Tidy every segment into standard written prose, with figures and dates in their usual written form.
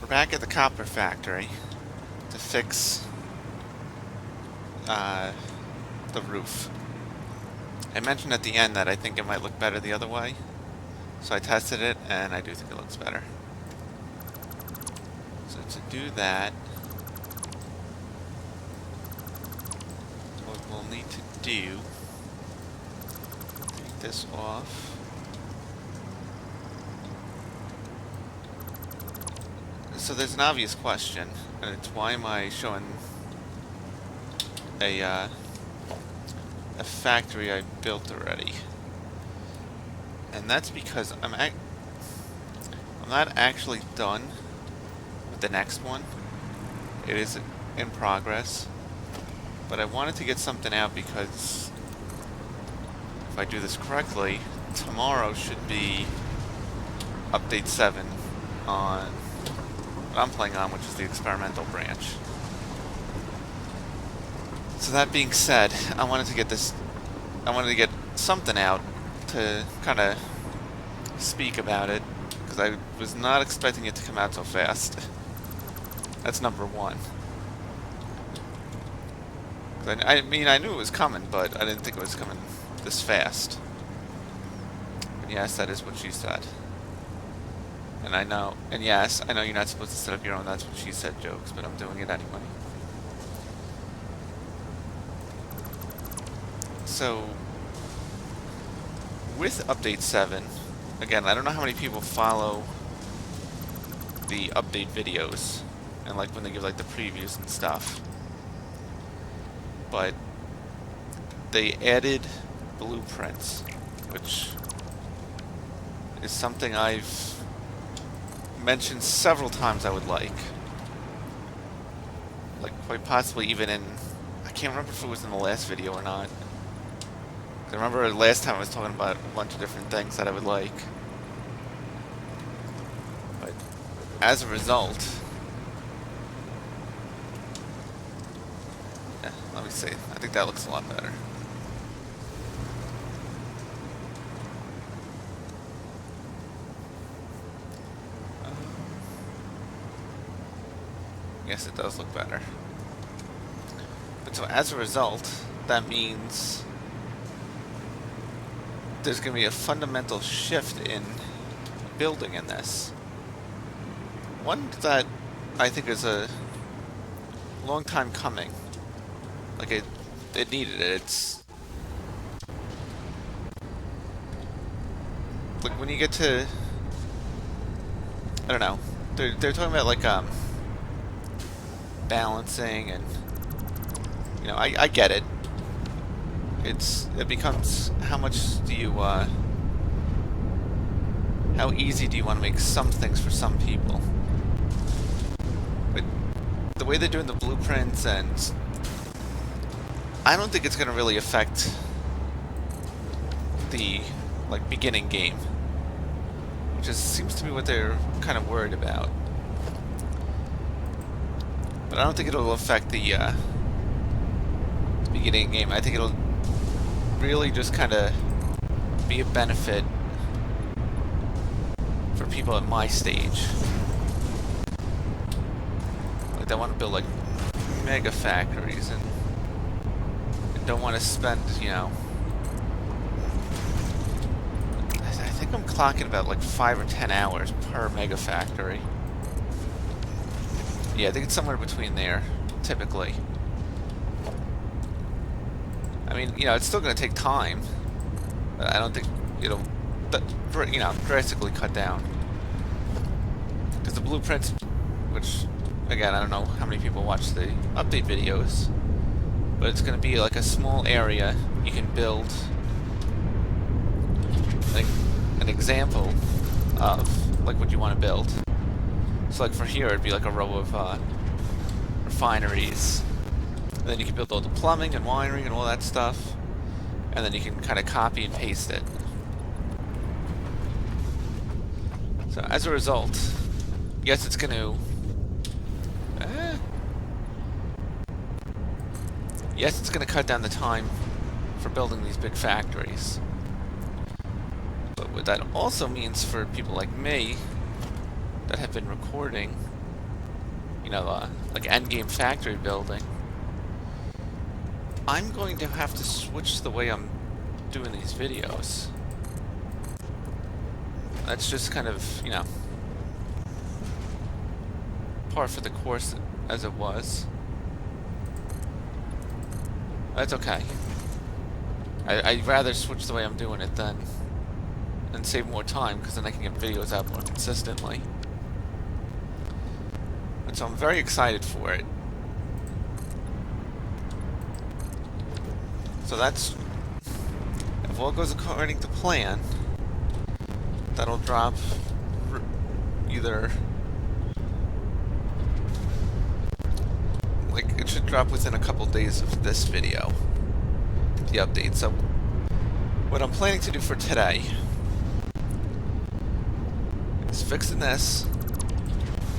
back at the copper factory to fix the roof. I mentioned at the end that I think it might look better the other way, so I tested it, and I do think it looks better. So to do that, what we'll need to do, take this off. So there's an obvious question, and it's why am I showing a factory I built already? And that's because I'm not actually done with the next one. It is in progress, but I wanted to get something out because if I do this correctly, tomorrow should be update 7 on what I'm playing on, which is the experimental branch. So that being said, I wanted to get something out to kind of speak about it, because I was not expecting it to come out so fast. That's number one. I mean, I knew it was coming, but I didn't think it was coming this fast. And yes, that is what she said. And I know, and yes, I know you're not supposed to set up your own "that's what she said" jokes, but I'm doing it anyway. So, with update 7, again, I don't know how many people follow the update videos, and like when they give like the previews and stuff, but they added blueprints, which is something I've mentioned several times I would like quite possibly even in, I can't remember if it was in the last video or not. I remember last time I was talking about a bunch of different things that I would like, but as a result, yeah, let me see, I think that looks a lot better. Yes, it does look better. But so as a result, that means there's going to be a fundamental shift in building in this. One that I think is a long time coming. Like it needed it. It's like when you get to, I don't know. They're talking about like balancing, and you know, I get it. It becomes how much do you how easy do you want to make some things for some people? But the way they're doing the blueprints, and I don't think it's going to really affect the like beginning game, which seems to be what they're kind of worried about. But I don't think it'll affect the beginning game. I think it'll really just kind of be a benefit for people at my stage. Like, they want to build like mega factories and don't want to spend, you know, I think I'm clocking about like 5 or 10 hours per mega factory. Yeah, I think it's somewhere between there, typically. I mean, you know, it's still going to take time. But I don't think it'll, you know, drastically cut down. Because the blueprints, which, again, I don't know how many people watch the update videos, but it's going to be like a small area you can build like an example of like what you want to build. So like for here, it'd be like a row of refineries. And then you can build all the plumbing and wiring and all that stuff. And then you can kind of copy and paste it. So as a result, yes, it's going to... yes, it's going to cut down the time for building these big factories. But what that also means for people like me that have been recording you know, like endgame factory building, I'm going to have to switch the way I'm doing these videos. That's just kind of, you know, par for the course as it was. That's okay. I'd rather switch the way I'm doing it than and save more time, because then I can get videos out more consistently. And so I'm very excited for it. So that's, if all goes according to plan, that'll drop either, like, it should drop within a couple days of this video, the update. So what I'm planning to do for today is fixing this,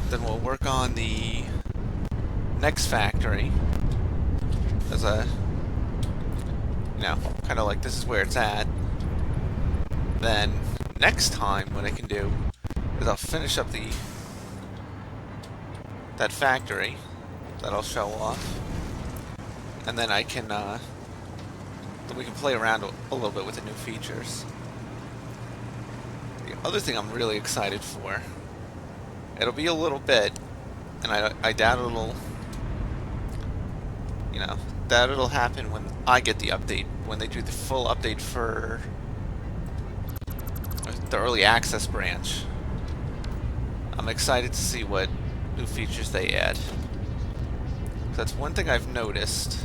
then we'll work on the next factory as a, you know, kind of like this is where it's at. Then next time what I can do is I'll finish up that factory that I'll show off, and then I can then we can play around a little bit with the new features. The other thing I'm really excited for, it'll be a little bit, and I doubt it'll, you know, that it'll happen when I get the update, when they do the full update for the early access branch. I'm excited to see what new features they add. That's one thing I've noticed,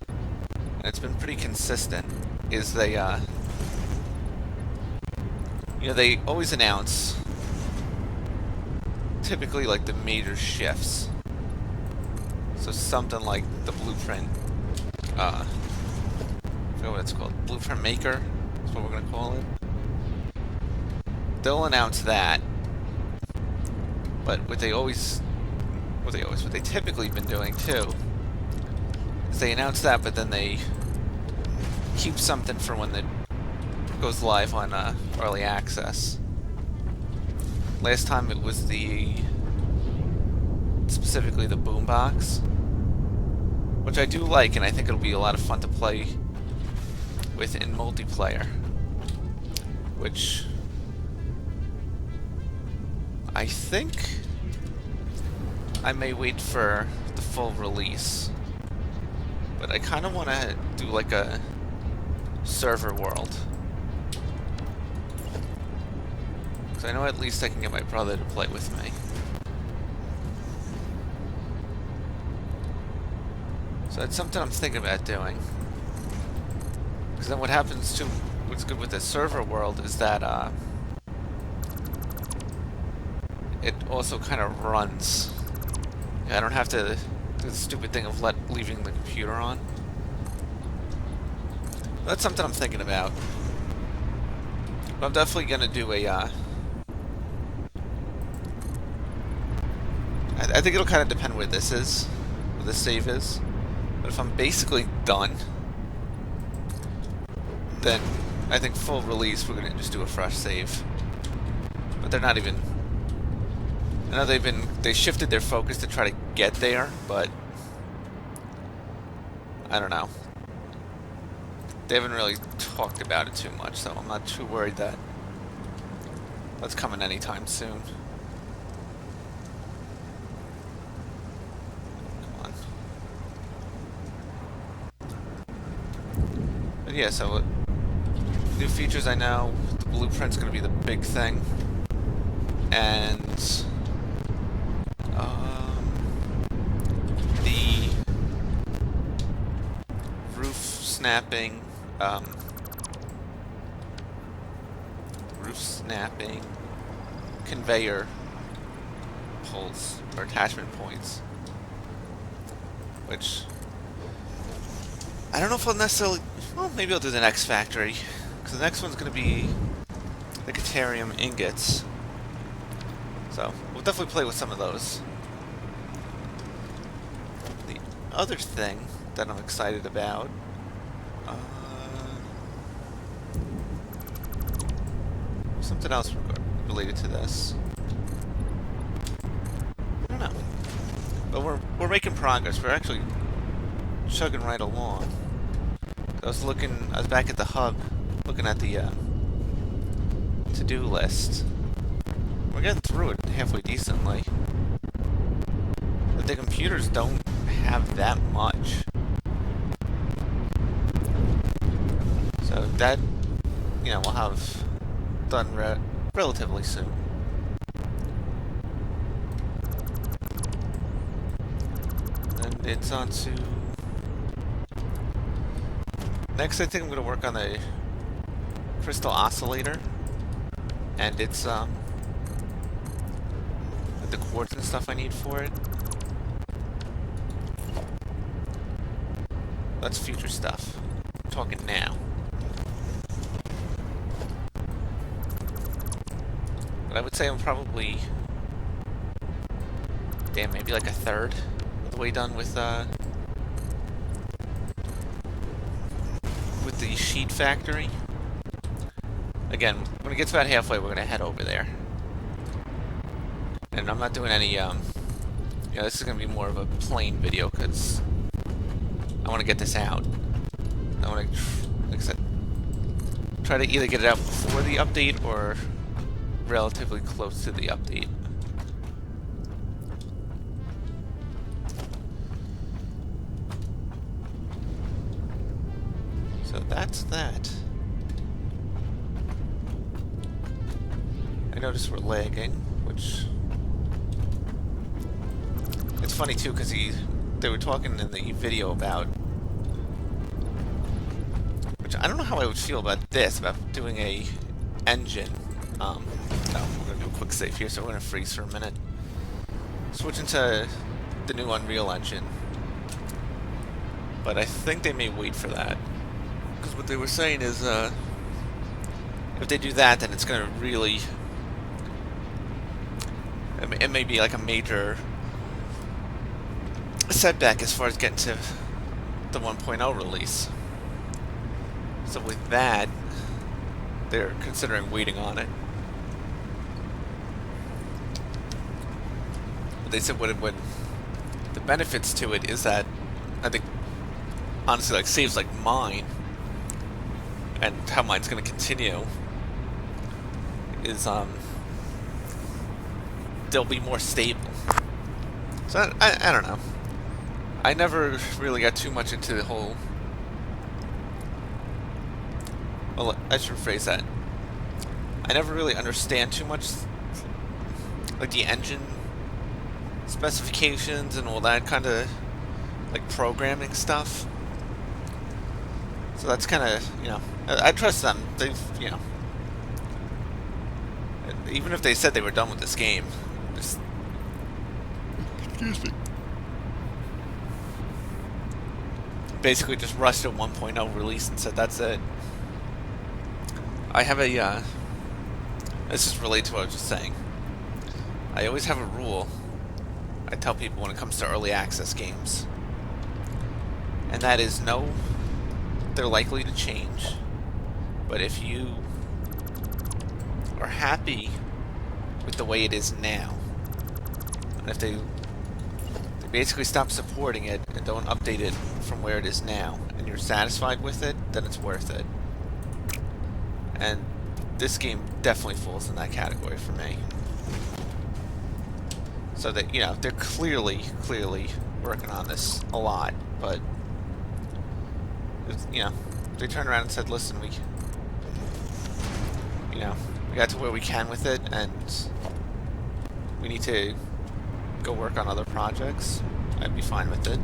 and it's been pretty consistent, is they, you know, they always announce, typically, like, the major shifts. So something like the blueprint, I forget what it's called, blueprint maker, is what we're going to call it. They'll announce that, but what they typically been doing too is they announce that, but then they keep something for when it goes live on early access. Last time it was specifically the boombox, which I do like, and I think it'll be a lot of fun to play with in multiplayer, which I think I may wait for the full release, but I kind of want to do like a server world, because I know at least I can get my brother to play with me. So that's something I'm thinking about doing, because then what happens too, what's good with the server world is that it also kind of runs. I don't have to do the stupid thing of leaving the computer on. That's something I'm thinking about. But I'm definitely gonna do a I think it'll kind of depend where this is, where this save is. But if I'm basically done, then I think full release we're gonna just do a fresh save. But they're not even, I know they shifted their focus to try to get there, but I don't know. They haven't really talked about it too much, so I'm not too worried that that's coming anytime soon. Come on. But yeah, so new features, I know the blueprint's going to be the big thing, and the roof snapping, conveyor poles or attachment points, which I don't know if I'll necessarily, well, maybe I'll do the next factory, because the next one's going to be the Caterium ingots, so we'll definitely play with some of those. The other thing that I'm excited about, something else related to this. I don't know. But we're making progress. We're actually chugging right along. I was back at the hub, looking at the to-do list. We're getting through it halfway decently. But the computers don't have that much. So that, we'll have done relatively soon. And it's on to... Next, I think I'm going to work on the crystal oscillator. And it's, the quartz and stuff I need for it. That's future stuff. I'm talking now. But I would say I'm probably... maybe like a third of the way done with the sheet factory. Again, when it gets about halfway, we're gonna head over there. And I'm not doing any, this is gonna be more of a plain video, because I want to get this out. I want to, like I said, try to either get it out before the update, or relatively close to the update. So that's that. I noticed we're lagging, which... It's funny too, because they were talking in the video about... Which I don't know how I would feel about this, about doing a engine. No, we're going to do a quick save here, so we're going to freeze for a minute. Switching to the new Unreal Engine. But I think they may wait for that. Because what they were saying is, if they do that, then it's going to really... It may be like a major setback as far as getting to the 1.0 release. So with that, they're considering waiting on it. But they said what the benefits to it is that, I think, honestly, like, saves like mine, and how mine's going to continue, is, they'll be more stable. So, I don't know. I never really got too much into the whole... Well, I should rephrase that. I never really understand too much, like, the engine specifications and all that kind of, like, programming stuff. So that's kind of, I trust them. They've, even if they said they were done with this game, just... Excuse me. Basically just rushed a 1.0 release and said that's it. I have a, this is related to what I was just saying. I always have a rule I tell people when it comes to early access games. And that is, no, they're likely to change. But if you are happy with the way it is now, and if they basically stop supporting it and don't update it from where it is now, and you're satisfied with it, then it's worth it. And this game definitely falls in that category for me. So that, they're clearly working on this a lot, but, they turned around and said, listen, we got to where we can with it, and we need to go work on other projects, I'd be fine with it.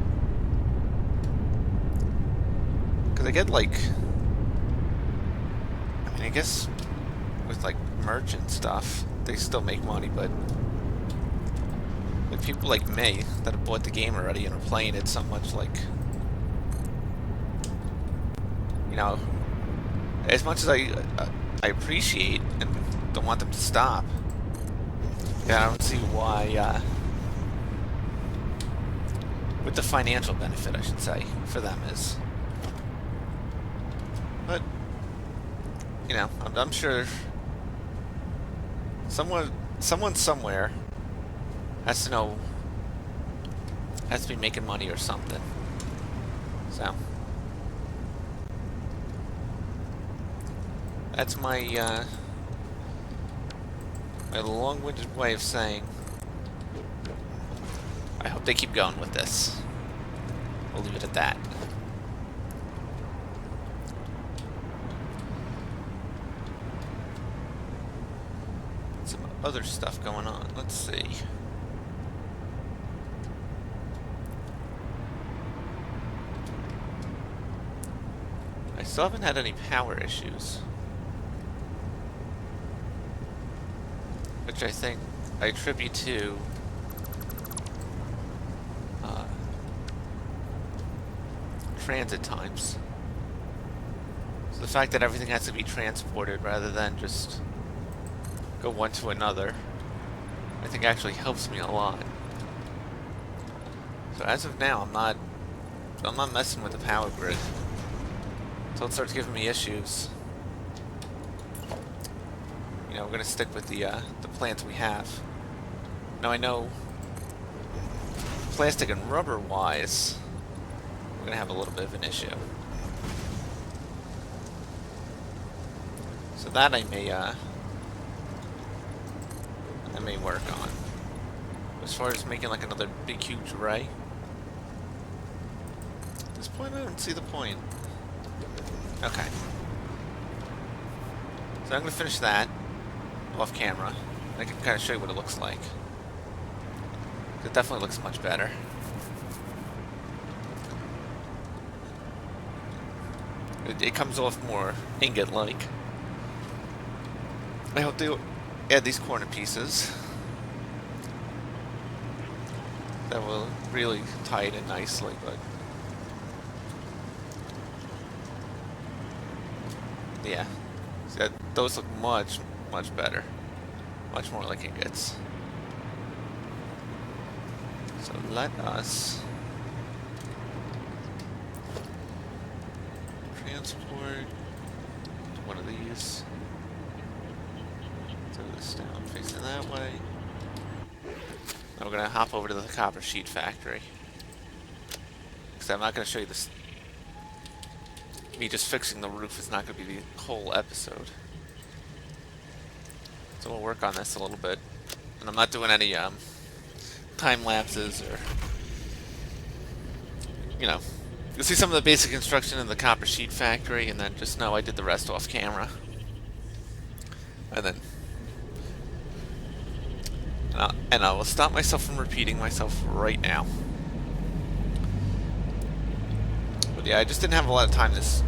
Because I get, like... I guess with, like, merch and stuff, they still make money, but... Like, people like me that have bought the game already and are playing it so much, like... As much as I appreciate and don't want them to stop, I don't see why, what the financial benefit, I should say, for them is. But, I'm sure someone somewhere has to know Has to be making money or something. So that's my my long-winded way of saying I hope they keep going with this. We'll leave it at that. Some other stuff going on. Let's see. I still haven't had any power issues. Which I think I attribute to transit times. So the fact that everything has to be transported rather than just go one to another, I think actually helps me a lot. So as of now, I'm not messing with the power grid until it starts giving me issues. You know, we're gonna stick with the plants we have. Now I know plastic and rubber wise, we're gonna have a little bit of an issue. So that I may work on. As far as making like another big huge array, at this point I don't see the point. Okay. So I'm gonna finish that off camera. I can kind of show you what it looks like. It definitely looks much better. It comes off more ingot-like. I hope they add these corner pieces. That will really tie it in nicely, but yeah, see, those look much better, much more like ingots. So let us transport one of these. Throw this down, facing that way. Now we're gonna hop over to the copper sheet factory. Because I'm not gonna show you this. Me just fixing the roof is not gonna be the whole episode. So we'll work on this a little bit. And I'm not doing any time lapses or, you know, you'll see some of the basic instruction in the copper sheet factory, and then just know I did the rest off camera. And then and I will stop myself from repeating myself right now. But yeah, I just didn't have a lot of time this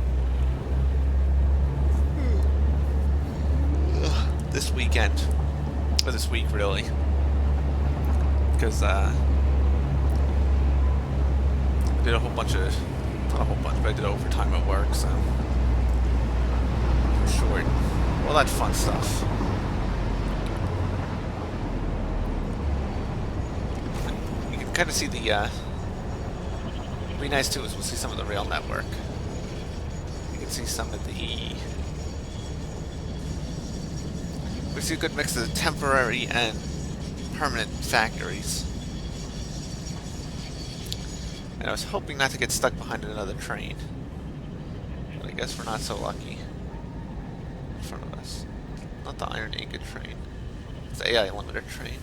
weekend, or this week really, because I did a whole bunch of, not a whole bunch, but I did overtime at work, so short, all that fun stuff. Kind of see the be nice too is we'll see some of the rail network. You can see some of the, we see a good mix of temporary and permanent factories. And I was hoping not to get stuck behind another train, but I guess we're not so lucky. In front of us, not the iron ingot train, it's the AI limiter train.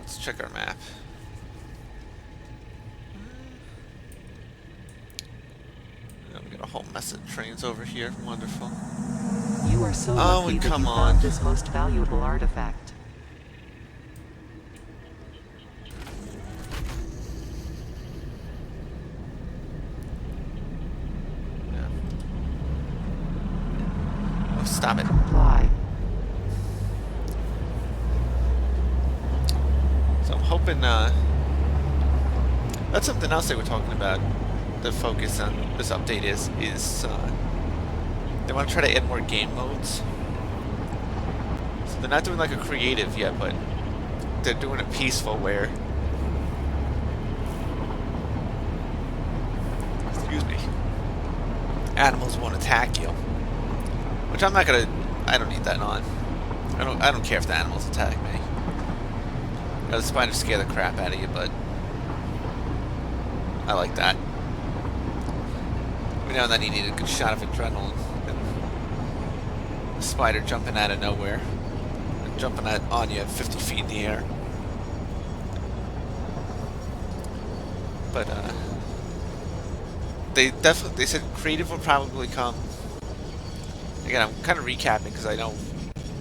Let's check our map. We got a whole mess of trains over here. Wonderful. You are so lucky that you found this most valuable artifact. Yeah. Oh, stop it. Comply. So I'm hoping, that's something else they were talking about. The focus on this update is they want to try to add more game modes. So they're not doing like a creative yet, but they're doing it peaceful where, excuse me, animals won't attack you. Which I'm not gonna, I don't need that on. I don't care if the animals attack me. The spiders scare the crap out of you, but I like that. Every now and then you need a good shot of adrenaline. And a spider jumping out of nowhere. And jumping on you at 50 feet in the air. But, they said creative will probably come. Again, I'm kind of recapping because I don't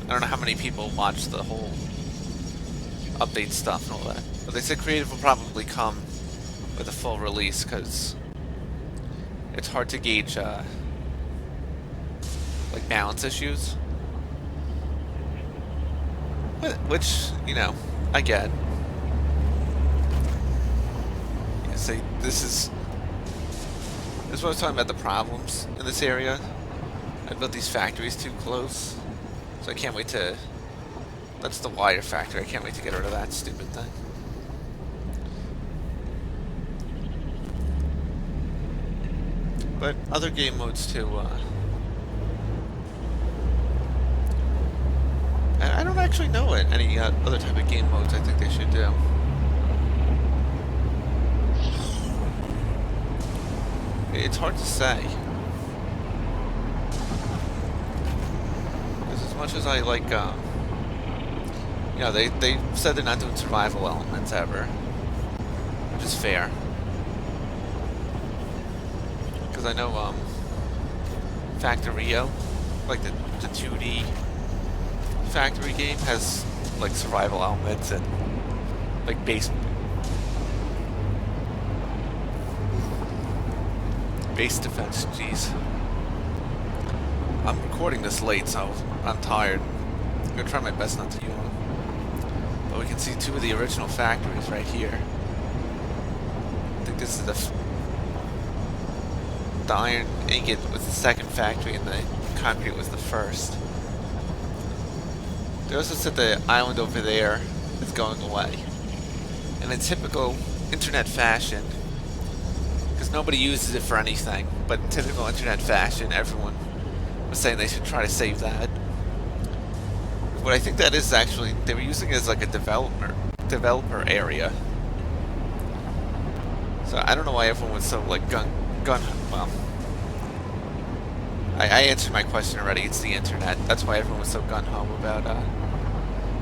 know how many people watch the whole update stuff and all that. But they said creative will probably come with a full release because it's hard to gauge like balance issues. Which, you know, I get. Yeah, see, this is what I was talking about, the problems in this area. I built these factories too close, so I can't wait to... That's the wire factory. I can't wait to get rid of that stupid thing. But other game modes too. I don't actually know it. Any other type of game modes I think they should do. It's hard to say. Because as much as I like, you know, they said they're not doing survival elements ever, which is fair. Because I know, Factorio, like the 2D factory game, has like survival elements and like base defense. Jeez, I'm recording this late, so I'm tired. I'm gonna try my best not to yawn. But we can see two of the original factories right here. I think this is the iron ingot was the second factory, and the concrete was the first. They also said the island over there is going away. And in typical internet fashion, because nobody uses it for anything, but in typical internet fashion, everyone was saying they should try to save that. But I think that is actually, they were using it as like a developer area. So I don't know why everyone was so like well, I answered my question already. It's the internet. That's why everyone was so gun-ho about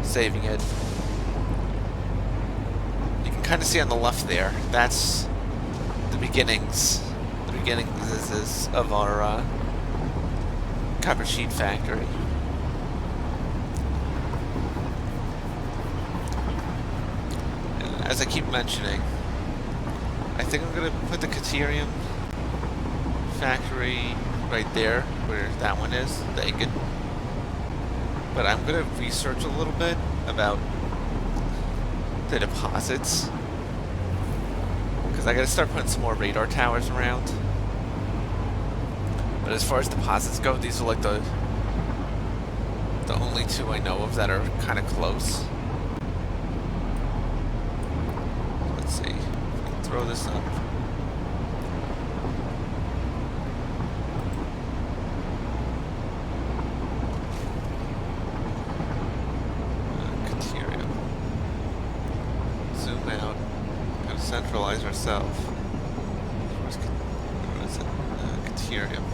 saving it. You can kind of see on the left there. That's the beginnings. The beginnings is of our copper sheet factory. And as I keep mentioning, I think I'm gonna put the Caterium factory right there, where that one is, the ingot. But I'm gonna research a little bit about the deposits, because I gotta start putting some more radar towers around. But as far as deposits go, these are like the only two I know of that are kind of close. Let's see. Throw this up. Zoom out. Gotta centralize ourselves. What is it? Caterium.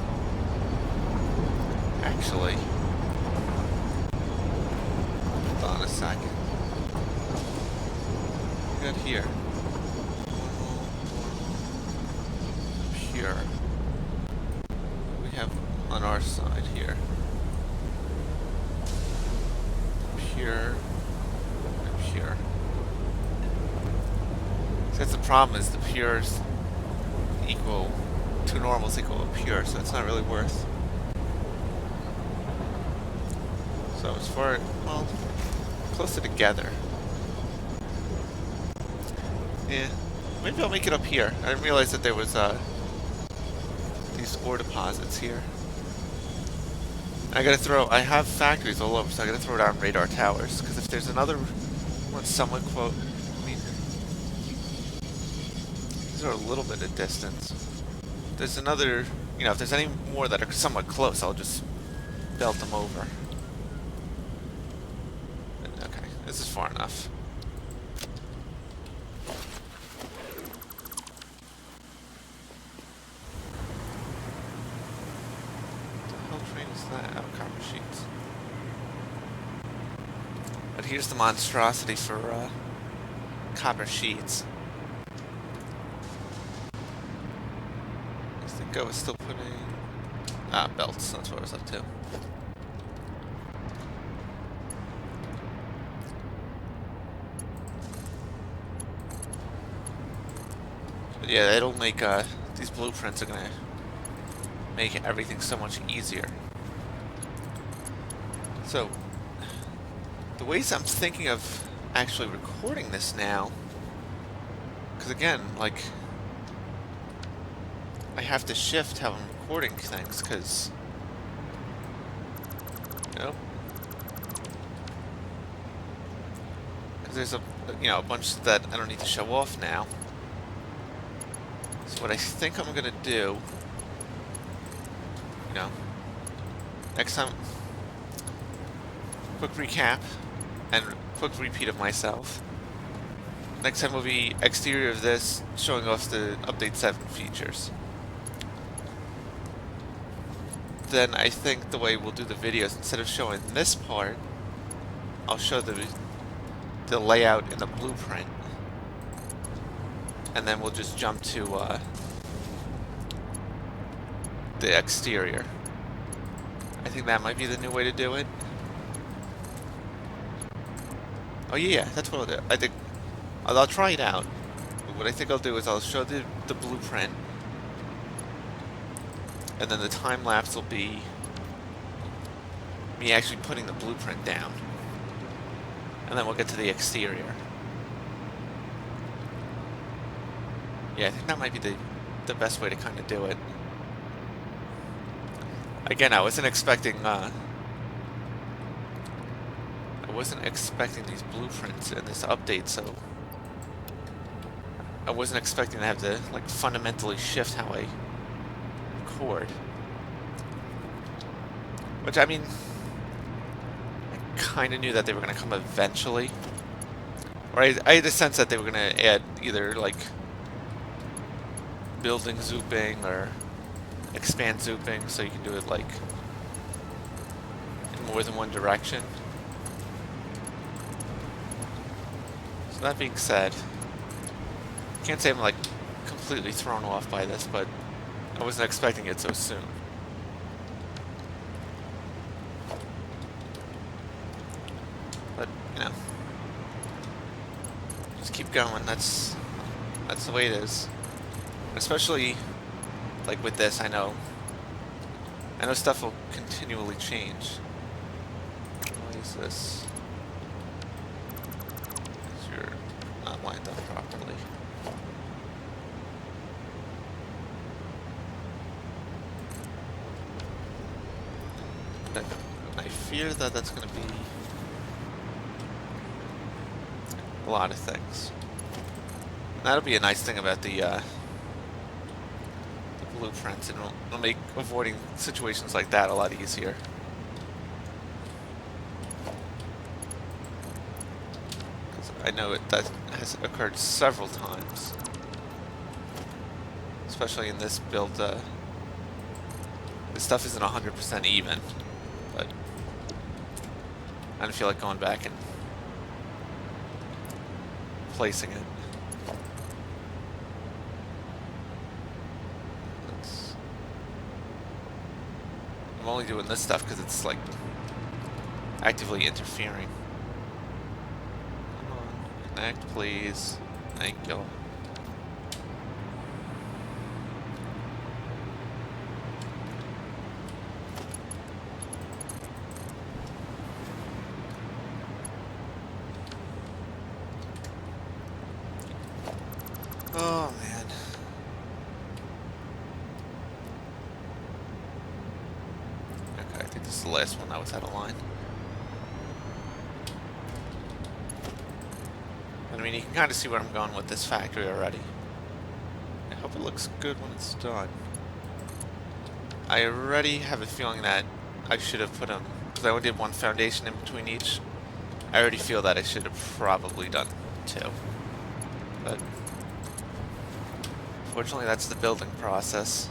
Actually, hold on a second. We got here. Pure. What do we have on our side here? Pure. Pure. So that's the problem, is the pures equal, two normals equal a pure, so it's not really worth. So as far, well, closer together. Yeah, maybe I'll make it up here. I didn't realize that there was these ore deposits here. I have factories all over, so I gotta throw down radar towers, because if there's another one somewhat quote, I mean, these are a little bit of distance. If there's another, you know, if there's any more that are somewhat close, I'll just belt them over. But, okay, this is far enough. But here's the monstrosity for copper sheets. I think I was still putting... belts, that's what I was up to. But yeah, it'll make, these blueprints are gonna make everything so much easier. So, the ways I'm thinking of actually recording this now, because again, like, I have to shift how I'm recording things, because, you know, because there's a bunch that I don't need to show off now. So what I think I'm gonna do, next time, quick recap, and quick repeat of myself. Next time will be exterior of this, showing off the Update 7 features. Then I think the way we'll do the videos, instead of showing this part, I'll show the layout in the blueprint. And then we'll just jump to the exterior. I think that might be the new way to do it. Oh yeah, that's what I'll do. I think I'll try it out. But what I think I'll do is I'll show the blueprint, and then the time lapse will be me actually putting the blueprint down, and then we'll get to the exterior. Yeah, I think that might be the best way to kind of do it. Again, I wasn't expecting these blueprints in this update, so I wasn't expecting to have to like fundamentally shift how I record. Which, I mean, I kind of knew that they were going to come eventually. Or I had a sense that they were going to add either like building zooping or expand zooping, so you can do it like in more than one direction. So that being said, can't say I'm like completely thrown off by this, but I wasn't expecting it so soon. But just keep going. That's the way it is. Especially like with this, I know stuff will continually change. Why is this? Because you're not lined up properly. But I fear that that's going to be a lot of things. And that'll be a nice thing about the blueprints, and it'll make avoiding situations like that a lot easier. Because I know that has occurred several times, especially in this build. This stuff isn't 100% even, but I don't feel like going back and placing it. I'm only doing this stuff because it's like actively interfering. Come on, connect, please. Thank you. Oh man. Okay, I think this is the last one that was out of line. And I mean, you can kind of see where I'm going with this factory already. I hope it looks good when it's done. I already have a feeling that I should have put them, because I only did one foundation in between each. I already feel that I should have probably done two. But fortunately, that's the building process.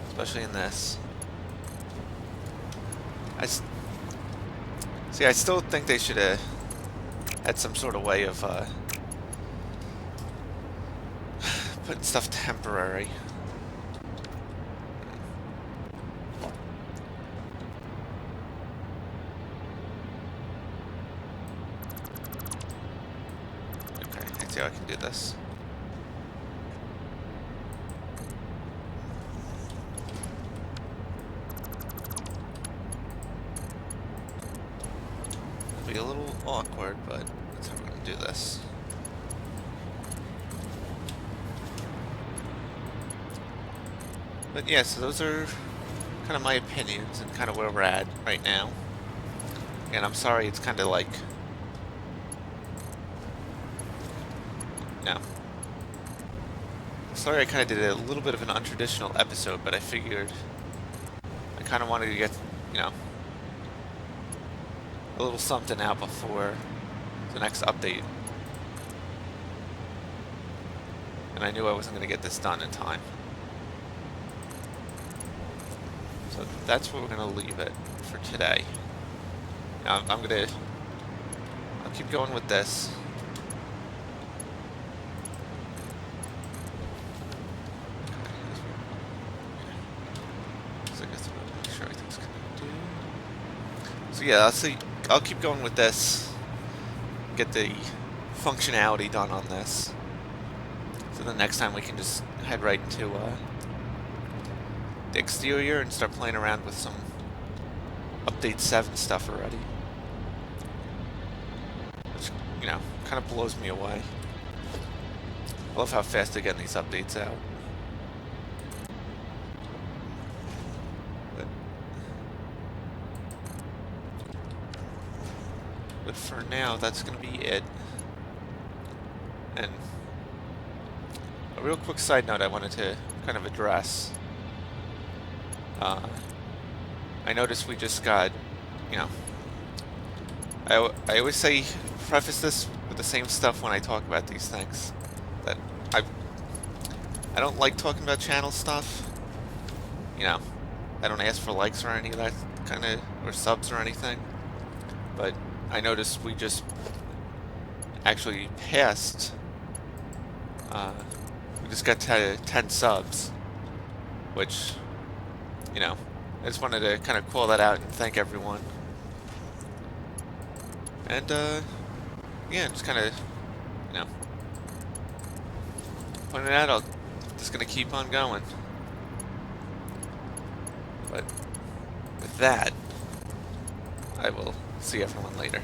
Especially in this. See, I still think they should have had some sort of way of putting stuff temporary. Okay, let's see how I can do this. It'll be a little awkward, but that's how we're going to do this. But yeah, so those are kind of my opinions and kind of where we're at right now. And I'm sorry, it's kind of like, no. Sorry I kind of did a little bit of an untraditional episode, but I figured I kind of wanted to get, you know, a little something out before the next update. And I knew I wasn't going to get this done in time. So that's where we're going to leave it for today. Now I'll keep going with this. So I guess we'll make sure everything's connected. So yeah, I'll keep going with this. Get the functionality done on this. So the next time we can just head right into the exterior and start playing around with some update 7 stuff already. Which, you know, kind of blows me away. I love how fast they're getting these updates out. But for now, that's going to be it. And a real quick side note I wanted to kind of address. I noticed we just got, you know, I always say, preface this with the same stuff when I talk about these things. That I don't like talking about channel stuff. You know, I don't ask for likes or any of that kind of, or subs or anything. But I noticed we just actually passed, we just got to 10 subs, which, you know, I just wanted to kind of call that out and thank everyone. And, yeah, just kind of, you know, pointing it out, I'm just going to keep on going. But with that, I will see everyone later.